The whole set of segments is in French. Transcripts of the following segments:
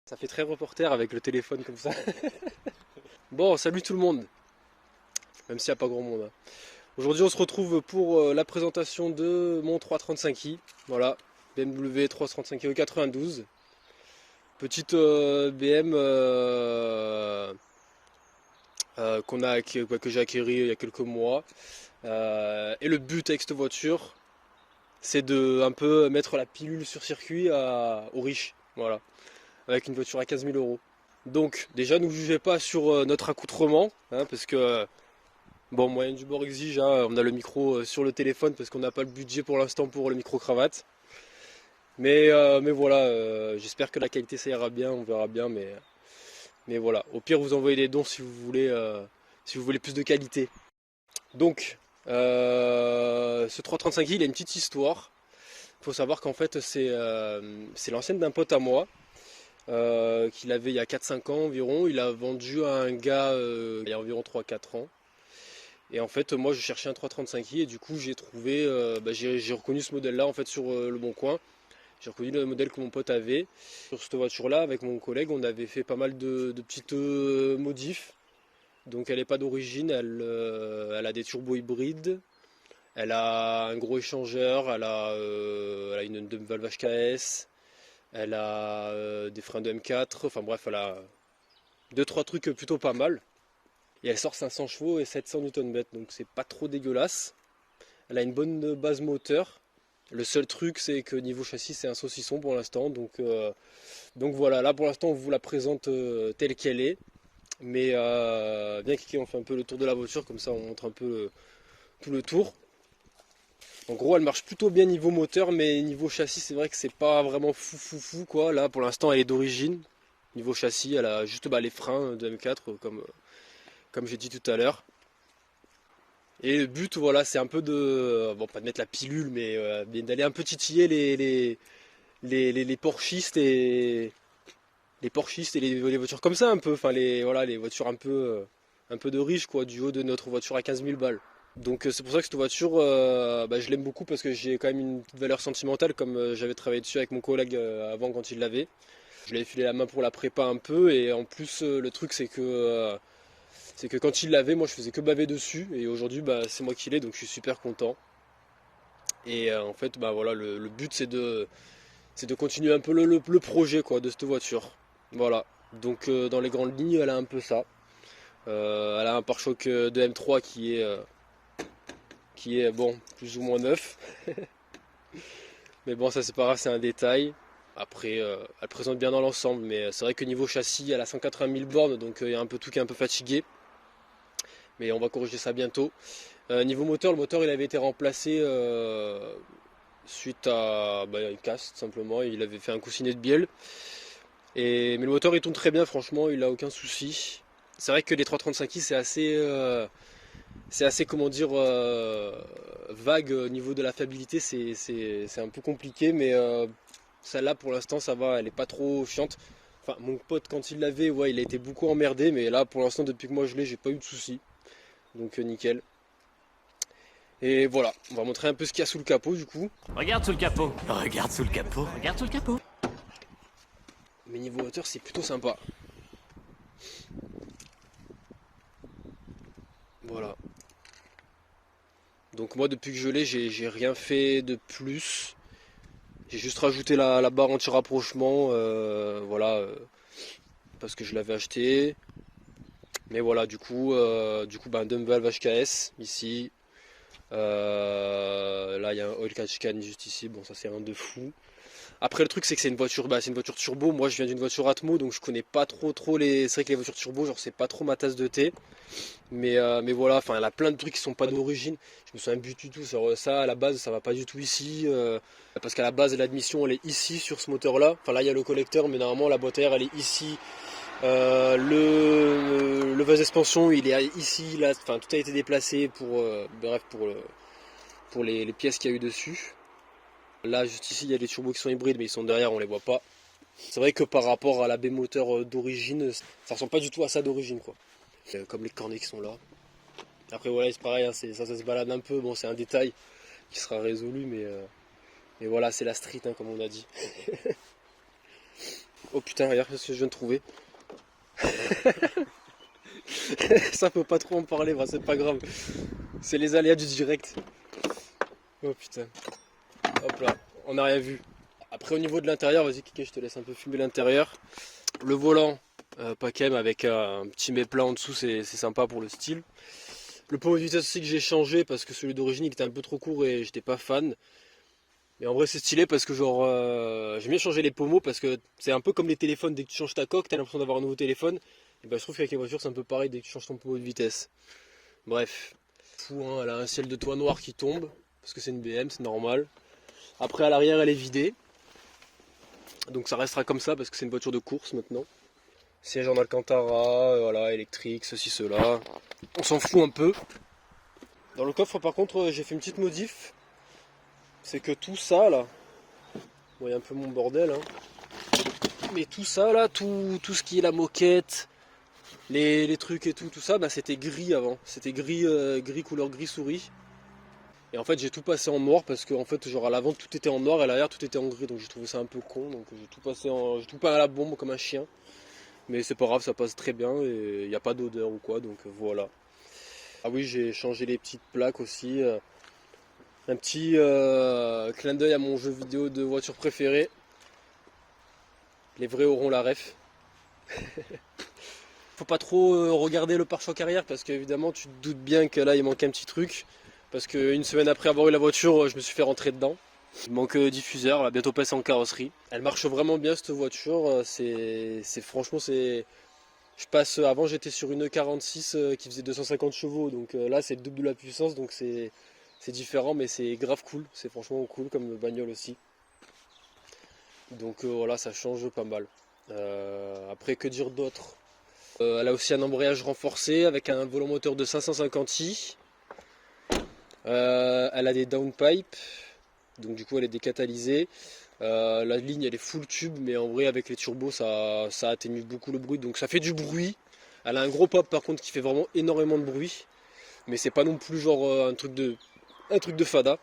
Ça fait très reporter avec le téléphone comme ça. Bon, salut tout le monde, même s'il n'y a pas grand monde, hein. Aujourd'hui, on se retrouve pour la présentation de mon 335i. Voilà, BMW 335i E92. Petite BM que j'ai acquérie il y a quelques mois. Et le but avec cette voiture, c'est de un peu mettre la pilule sur circuit aux riches. Voilà, avec une voiture à 15 000 euros. Donc, déjà, ne vous jugez pas sur notre accoutrement, hein, parce que, bon, moyen du bord exige, hein, on a le micro sur le téléphone parce qu'on n'a pas le budget pour l'instant pour le micro-cravate. Mais voilà, j'espère que la qualité ça ira bien, on verra bien, mais voilà. Au pire, vous envoyez des dons si vous voulez plus de qualité. Donc, ce 335i, il a une petite histoire. Il faut savoir qu'en fait, c'est l'ancienne d'un pote à moi. Qu'il avait il y a 4-5 ans environ. Il a vendu à un gars il y a environ 3-4 ans. Et en fait, moi je cherchais un 335i et du coup j'ai trouvé, j'ai reconnu ce modèle là en fait sur le Bon Coin. J'ai reconnu le modèle que mon pote avait. Sur cette voiture là, avec mon collègue, on avait fait pas mal de petites modifs. Donc elle n'est pas d'origine, elle a des turbos hybrides. Elle a un gros échangeur, elle a une valve HKS. Elle a des freins de M4, enfin bref, elle a 2-3 trucs plutôt pas mal. Et elle sort 500 chevaux et 700 Nm, donc c'est pas trop dégueulasse. Elle a une bonne base moteur. Le seul truc, c'est que niveau châssis, c'est un saucisson pour l'instant. Donc voilà, là pour l'instant, on vous la présente telle qu'elle est. Mais bien cliquer, on fait un peu le tour de la voiture, comme ça on montre un peu tout le tour. En gros, elle marche plutôt bien niveau moteur, mais niveau châssis, c'est vrai que c'est pas vraiment fou quoi. Là, pour l'instant, elle est d'origine. Niveau châssis, elle a juste les freins de M4, comme j'ai dit tout à l'heure. Et le but, voilà, c'est un peu de, bon, pas de mettre la pilule, mais d'aller un peu titiller les porchistes et les voitures comme ça un peu. Enfin, voilà, les voitures un peu de riches, quoi, du haut de notre voiture à 15 000 balles. Donc c'est pour ça que cette voiture, je l'aime beaucoup parce que j'ai quand même une petite valeur sentimentale comme j'avais travaillé dessus avec mon collègue avant quand il l'avait. Je lui avais filé la main pour la prépa un peu et en plus le truc c'est que quand il l'avait, moi je faisais que baver dessus et aujourd'hui c'est moi qui l'ai donc je suis super content. Et en fait voilà le but c'est de continuer un peu le projet quoi de cette voiture. Voilà. Donc dans les grandes lignes elle a un peu ça. Elle a un pare-choc de M3 qui est bon, plus ou moins neuf. Mais bon, ça c'est pas grave, c'est un détail. Après, elle présente bien dans l'ensemble, mais c'est vrai que niveau châssis, elle a 180 000 bornes, donc il y a un peu tout qui est un peu fatigué. Mais on va corriger ça bientôt. Niveau moteur, le moteur il avait été remplacé suite à une casse, tout simplement. Il avait fait un coussinet de bielle. Mais le moteur il tourne très bien, franchement, il a aucun souci. C'est vrai que les 335i c'est assez comment dire vague au niveau de la fiabilité, c'est un peu compliqué, mais celle-là pour l'instant ça va, elle est pas trop chiante. Enfin mon pote quand il l'avait, ouais, il a été beaucoup emmerdé, mais là pour l'instant depuis que moi je l'ai, j'ai pas eu de soucis. Donc nickel. Et voilà, on va montrer un peu ce qu'il y a sous le capot du coup. Regarde sous le capot. Regarde sous le capot. Regarde sous le capot. Mais niveau hauteur c'est plutôt sympa. Voilà. Donc moi depuis que je l'ai, j'ai rien fait de plus. J'ai juste rajouté la barre anti-rapprochement, voilà, parce que je l'avais acheté. Mais voilà, dump valve HKS ici. Là, il y a un oil catch can juste ici. Bon, ça c'est rien de fou. Après, le truc, c'est que c'est une voiture turbo. Moi, je viens d'une voiture Atmo, donc je connais pas trop les. C'est vrai que les voitures turbo, genre, c'est pas trop ma tasse de thé. Mais voilà, enfin, elle a plein de trucs qui sont pas d'origine. Je me souviens plus du tout. Ça, à la base, ça va pas du tout ici. Parce qu'à la base, l'admission, elle est ici sur ce moteur-là. Enfin, là, il y a le collecteur, mais normalement, la boîte à air, elle est ici. Le vase d'expansion, il est ici. Là, enfin, tout a été déplacé pour les pièces qu'il y a eu dessus. Là, juste ici, il y a les turbos qui sont hybrides, mais ils sont derrière, on les voit pas. C'est vrai que par rapport à la B-moteur d'origine, ça ressemble pas du tout à ça d'origine, quoi. Comme les cornets qui sont là. Après voilà, c'est pareil, hein, ça se balade un peu. Bon, c'est un détail qui sera résolu, mais voilà, c'est la street, hein, comme on a dit. Oh putain, regarde ce que je viens de trouver. Ça peut pas trop en parler, bah, c'est pas grave. C'est les aléas du direct. Oh putain. Hop là, on n'a rien vu. Après au niveau de l'intérieur, vas-y Kiki, je te laisse un peu filmer l'intérieur. Le volant, Pacem avec un petit méplat en dessous, c'est sympa pour le style. Le pommeau de vitesse aussi que j'ai changé parce que celui d'origine il était un peu trop court et j'étais pas fan. Mais en vrai c'est stylé parce que genre j'aime bien changer les pommeaux parce que c'est un peu comme les téléphones, dès que tu changes ta coque, t'as l'impression d'avoir un nouveau téléphone. Et bah je trouve qu'avec les voitures c'est un peu pareil dès que tu changes ton pommeau de vitesse. Bref. Fou hein, elle a un ciel de toit noir qui tombe, parce que c'est une BM, c'est normal. Après à l'arrière elle est vidée. Donc ça restera comme ça parce que c'est une voiture de course maintenant. Siège en Alcantara, voilà, électrique, ceci, cela. On s'en fout un peu. Dans le coffre par contre j'ai fait une petite modif. C'est que tout ça là, bon il y a un peu mon bordel hein. Mais tout ça là, tout ce qui est la moquette, les trucs et tout ça, bah, c'était gris avant. C'était gris, gris couleur gris souris. Et en fait j'ai tout passé en noir parce que en fait genre à l'avant tout était en noir et à l'arrière tout était en gris. Donc j'ai trouvé ça un peu con. Donc j'ai tout peint à la bombe comme un chien. Mais c'est pas grave, ça passe très bien et il n'y a pas d'odeur ou quoi. Donc voilà. Ah oui, j'ai changé les petites plaques aussi. Un petit clin d'œil à mon jeu vidéo de voiture préférée. Les vrais auront la ref. Faut pas trop regarder le pare-choc arrière parce qu'évidemment tu te doutes bien que là il manque un petit truc. Parce qu'une semaine après avoir eu la voiture, je me suis fait rentrer dedans. Il manque diffuseur, elle va bientôt passer en carrosserie. Elle marche vraiment bien cette voiture. Franchement c'est. Je passe. Avant j'étais sur une E46 qui faisait 250 chevaux. Donc là c'est le double de la puissance. Donc c'est différent mais c'est grave cool. C'est franchement cool comme bagnole aussi. Donc voilà, ça change pas mal. Après que dire d'autre? Elle a aussi un embrayage renforcé avec un volant moteur de 550i. Elle a des downpipes, donc du coup elle est décatalysée. La ligne elle est full tube, mais en vrai avec les turbos ça atténue beaucoup le bruit, donc ça fait du bruit. Elle a un gros pop par contre qui fait vraiment énormément de bruit, mais c'est pas non plus genre un truc de fada.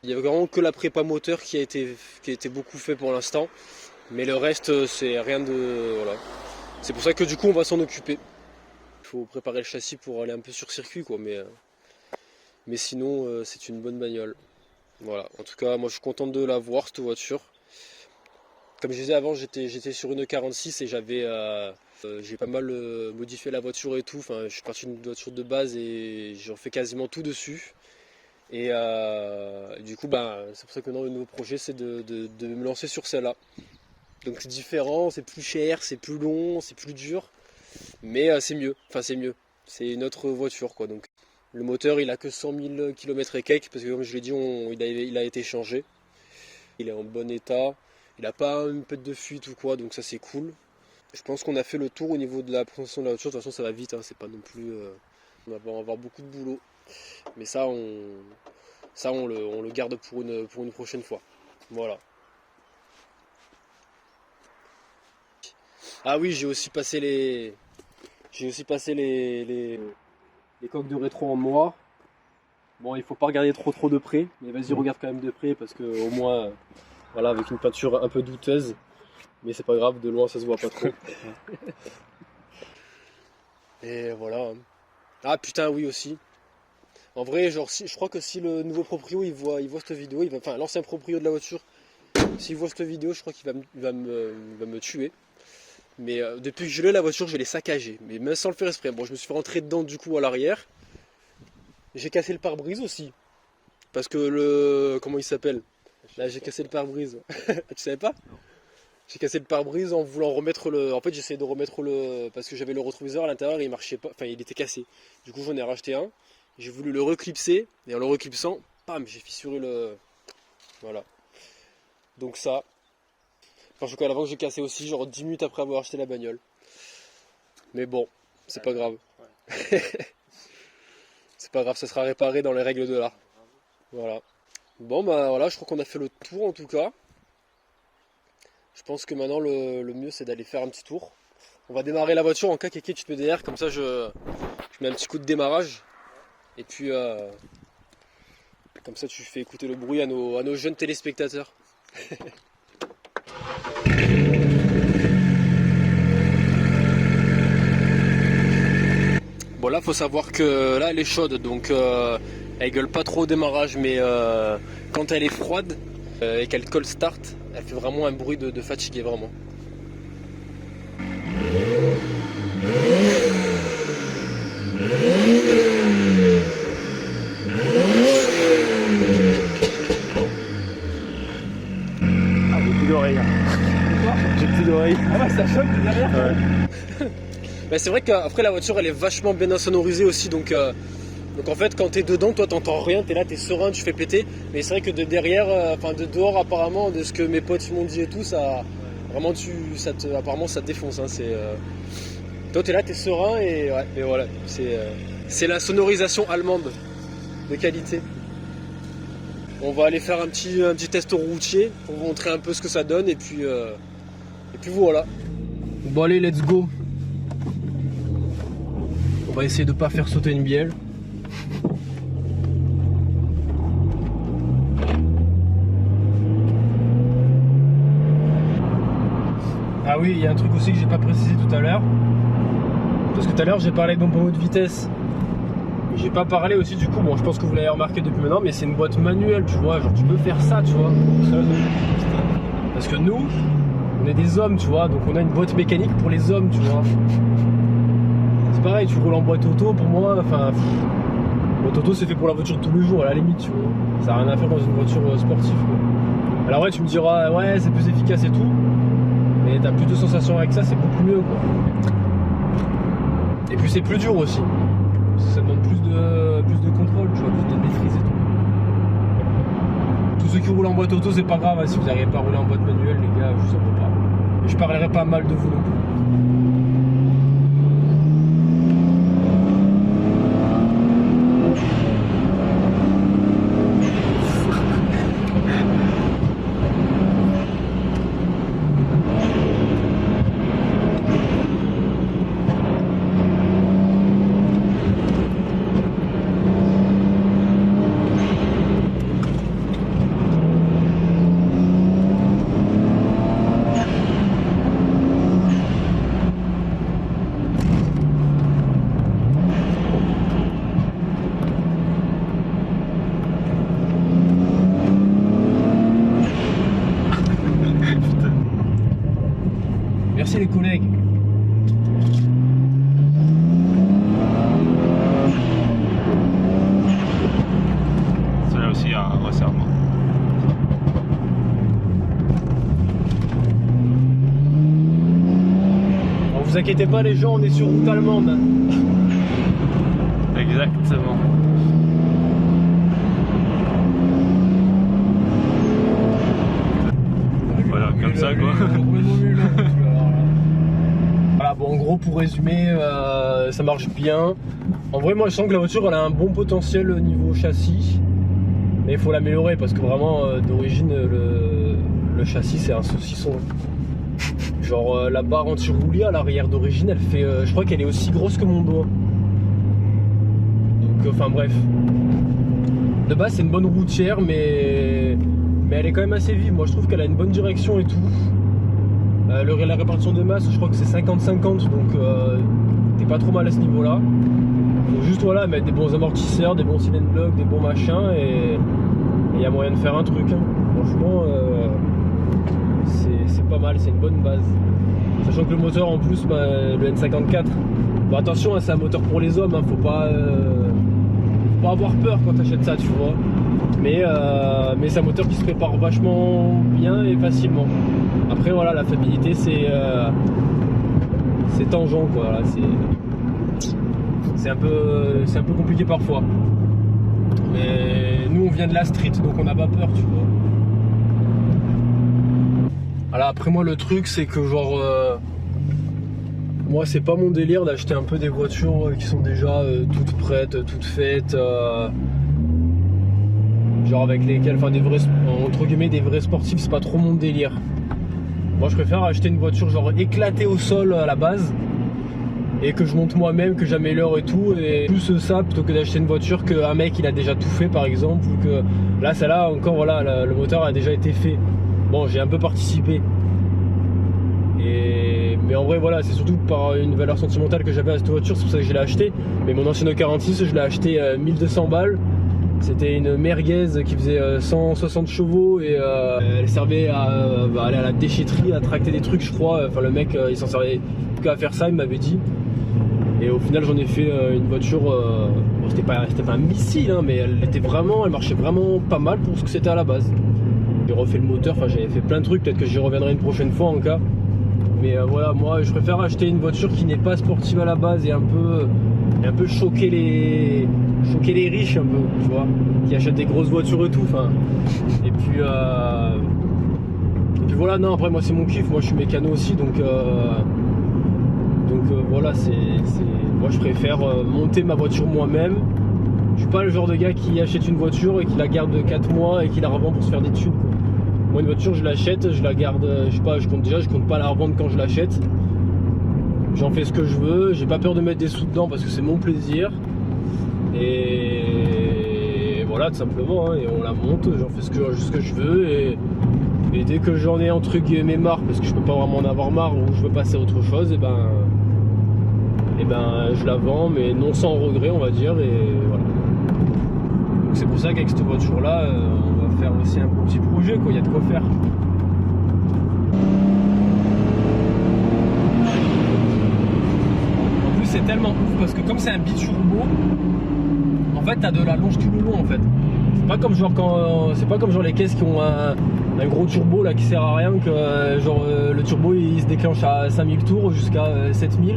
Il y a vraiment que la prépa moteur qui a été beaucoup fait pour l'instant, mais le reste c'est rien de voilà. C'est pour ça que du coup on va s'en occuper. Il faut préparer le châssis pour aller un peu sur circuit quoi, mais sinon c'est une bonne bagnole. Voilà, en tout cas moi je suis content de la voir cette voiture. Comme je disais avant, j'étais sur une 46 et j'ai pas mal modifié la voiture et tout. Enfin, je suis parti d'une voiture de base et j'en fais quasiment tout dessus. Et du coup, bah, c'est pour ça que maintenant le nouveau projet c'est de me lancer sur celle-là. Donc c'est différent, c'est plus cher, c'est plus long, c'est plus dur, mais c'est mieux. Enfin c'est mieux. C'est une autre voiture quoi. Donc le moteur il a que 100 000 km et quelques parce que comme je l'ai dit, il a été changé. Il est en bon état. Il n'a pas une pète de fuite ou quoi, donc ça c'est cool. Je pense qu'on a fait le tour au niveau de la présentation de la voiture. De toute façon ça va vite, hein, c'est pas non plus. On va avoir beaucoup de boulot. Mais ça on le garde pour une prochaine fois. Voilà. Ah oui, j'ai aussi passé les coques de rétro en noir. Bon, il faut pas regarder trop de près, mais vas-y regarde quand même de près parce que au moins voilà, avec une peinture un peu douteuse, mais c'est pas grave, de loin ça se voit pas trop. Et voilà. Ah putain oui aussi. En vrai, genre je crois que si le nouveau proprio il voit cette vidéo, enfin l'ancien proprio de la voiture, s'il voit cette vidéo, je crois qu'il va me tuer. Mais depuis que je l'ai la voiture, je l'ai saccagée. Mais même sans le faire exprès. Bon, je me suis fait rentrer dedans du coup à l'arrière. J'ai cassé le pare-brise aussi. Parce que comment il s'appelle? Là, j'ai cassé le pare-brise. Tu savais pas? J'ai cassé le pare-brise en voulant remettre le. En fait, j'essayais de remettre le. Parce que j'avais le rétroviseur à l'intérieur et il marchait pas. Enfin, il était cassé. Du coup, j'en ai racheté un. J'ai voulu le reclipser. Et en le reclipsant, pam, j'ai fissuré le. Voilà. Donc ça. Enfin, je l'avant que j'ai cassé aussi, genre 10 minutes après avoir acheté la bagnole. Mais bon, c'est pas grave. C'est pas grave, ça sera réparé dans les règles de l'art. Voilà. Bon bah voilà, je crois qu'on a fait le tour en tout cas. Je pense que maintenant le mieux c'est d'aller faire un petit tour. On va démarrer la voiture en cas Kéké, tu te mets derrière, comme ça je mets un petit coup de démarrage. Et puis comme ça tu fais écouter le bruit à nos jeunes téléspectateurs. là faut savoir que là elle est chaude, donc elle gueule pas trop au démarrage, mais quand elle est froide et qu'elle cold start, elle fait vraiment un bruit de fatigué vraiment. Ah, j'ai plus d'oreilles. J'ai plus d'oreilles. Ah ouais, ça choque de derrière. Ouais. Bah, c'est vrai qu'après la voiture elle est vachement bien insonorisée aussi, donc en fait quand t'es dedans toi t'entends rien, t'es là, t'es serein, tu fais péter, mais c'est vrai que de derrière, enfin de dehors apparemment, de ce que mes potes m'ont dit et tout, ça vraiment apparemment ça te défonce, hein, toi t'es là, t'es serein et ouais, mais voilà, c'est la sonorisation allemande de qualité. On va aller faire un petit test routier pour vous montrer un peu ce que ça donne et puis voilà. Bon allez, let's go. On va essayer de pas faire sauter une bielle. Ah oui, il y a un truc aussi que j'ai pas précisé tout à l'heure. Parce que tout à l'heure j'ai parlé de mon pommeau de vitesse. Mais j'ai pas parlé aussi du coup, bon je pense que vous l'avez remarqué depuis maintenant, mais c'est une boîte manuelle, tu vois, genre tu peux faire ça, tu vois. Parce que nous, on est des hommes, tu vois, donc on a une boîte mécanique pour les hommes, tu vois. C'est pareil, tu roules en boîte auto, pour moi, enfin, boîte auto c'est fait pour la voiture de tous les jours, à la limite, tu vois. Ça n'a rien à faire dans une voiture sportive, quoi. Alors ouais, tu me diras, ouais, c'est plus efficace et tout, mais t'as plus de sensations avec ça, c'est beaucoup mieux, quoi. Et puis c'est plus dur aussi, parce que ça demande plus de contrôle, tu vois, plus de maîtrise et tout. Tous ceux qui roulent en boîte auto, c'est pas grave, hein, si vous n'arrivez pas à rouler en boîte manuelle, les gars, je vous en veux pas. Et je parlerai pas mal de vous non plus. Merci les collègues. Celui-là aussi a un resserrement. Alors, vous inquiétez pas les gens, on est sur route allemande. Exactement. Voilà, comme ça quoi. Voilà, bon en gros pour résumer, ça marche bien. En vrai moi je sens que la voiture elle a un bon potentiel au niveau châssis. Mais il faut l'améliorer parce que vraiment d'origine le châssis c'est un saucisson. Genre la barre anti-roulis à l'arrière d'origine elle fait, je crois qu'elle est aussi grosse que mon doigt. Donc enfin bref. De base c'est une bonne routière mais elle est quand même assez vive. Moi je trouve qu'elle a une bonne direction et tout. La répartition de masse je crois que c'est 50-50 donc t'es pas trop mal à ce niveau là. Faut juste voilà mettre des bons amortisseurs, des bons cylindres blocs, des bons machins et il y a moyen de faire un truc, hein. Franchement c'est pas mal, c'est une bonne base. Sachant que le moteur en plus, le N54, bon attention hein, c'est un moteur pour les hommes, hein, faut pas avoir peur quand t'achètes ça, tu vois. Mais c'est un moteur qui se prépare vachement bien et facilement. Après voilà, la fiabilité c'est tangent quoi, voilà, c'est un peu compliqué parfois. Mais nous on vient de la street donc on n'a pas peur, tu vois. Alors après moi le truc c'est que genre moi c'est pas mon délire d'acheter un peu des voitures qui sont déjà toutes prêtes, toutes faites, genre avec lesquelles, enfin des vrais, entre guillemets des vrais sportifs, c'est pas trop mon délire. Moi je préfère acheter une voiture genre éclatée au sol à la base et que je monte moi-même, que j'améliore et tout, et plus ça plutôt que d'acheter une voiture qu'un mec il a déjà tout fait par exemple, ou que là celle-là encore voilà le moteur a déjà été fait. Bon j'ai un peu participé mais en vrai après voilà, c'est surtout par une valeur sentimentale que j'avais à cette voiture, c'est pour ça que je l'ai acheté. Mais mon ancienne 46, je l'ai acheté 1200 balles. C'était une merguez qui faisait 160 chevaux et elle servait à aller à la déchetterie, à tracter des trucs, je crois. Enfin, le mec, il s'en servait qu'à faire ça, il m'avait dit. Et au final, j'en ai fait une voiture. Bon, c'était pas un missile, hein, mais elle marchait vraiment pas mal pour ce que c'était à la base. J'ai refait le moteur, enfin, j'avais fait plein de trucs. Peut-être que j'y reviendrai une prochaine fois en cas. Mais voilà, moi, je préfère acheter une voiture qui n'est pas sportive à la base et un peu choquer les riches un peu, tu vois, qui achètent des grosses voitures et tout, enfin. Et puis voilà, non, après moi c'est mon kiff, moi je suis mécano aussi, donc voilà, moi je préfère monter ma voiture moi-même. Je suis pas le genre de gars qui achète une voiture et qui la garde 4 mois et qui la revend pour se faire des thunes, quoi. Moi une voiture je l'achète, je la garde, je compte pas la revendre quand je l'achète. J'en fais ce que je veux, j'ai pas peur de mettre des sous dedans parce que c'est mon plaisir. Et voilà, tout simplement, hein, et on la monte, j'en fais ce que je veux. Et dès que j'en ai entre guillemets marre, parce que je peux pas vraiment en avoir marre ou je veux passer à autre chose, et ben je la vends, mais non sans regret, on va dire. Et voilà. Donc c'est pour ça qu'avec cette voiture là, on va faire aussi un petit projet, quoi. Il y a de quoi faire. C'est tellement ouf parce que comme c'est un biturbo, en fait t'as de la longe tout le long en fait. C'est pas comme genre les caisses qui ont un gros turbo là qui sert à rien, que le turbo il se déclenche à 5000 tours jusqu'à 7000,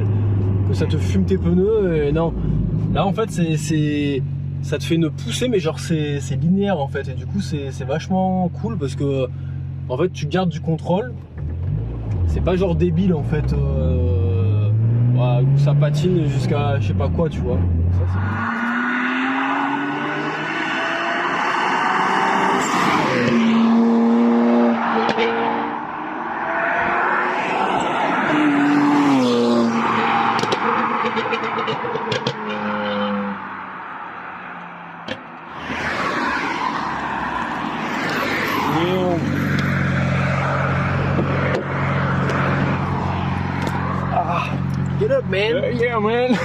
que ça te fume tes pneus. Et non, là en fait ça te fait une poussée, mais genre c'est linéaire en fait, et du coup c'est vachement cool parce que en fait tu gardes du contrôle. C'est pas genre débile en fait. Où ça patine jusqu'à je sais pas quoi, tu vois. Ça, get up, man. Yeah, man.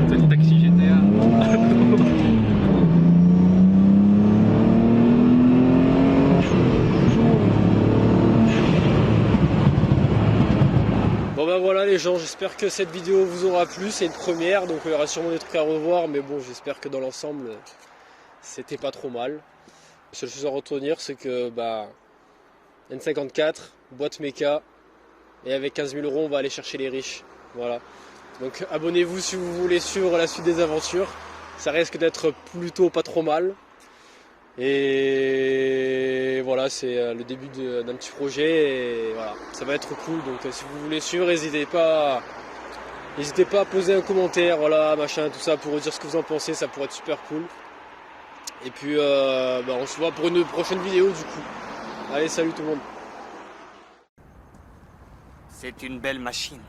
C'est du taxi GTA. Bon ben voilà les gens, j'espère que cette vidéo vous aura plu. C'est une première, donc il y aura sûrement des trucs à revoir, mais bon, j'espère que dans l'ensemble c'était pas trop mal. La seule chose à retenir, c'est que N54, boîte méca, et avec 15 000 €, on va aller chercher les riches. Voilà. Donc abonnez-vous si vous voulez suivre la suite des aventures. Ça risque d'être plutôt pas trop mal. Et voilà, c'est le début d'un petit projet. Et voilà, ça va être cool. Donc si vous voulez suivre, n'hésitez pas à poser un commentaire, voilà, machin, tout ça, pour dire ce que vous en pensez. Ça pourrait être super cool. Et puis on se voit pour une prochaine vidéo du coup. Allez, salut tout le monde. C'est une belle machine.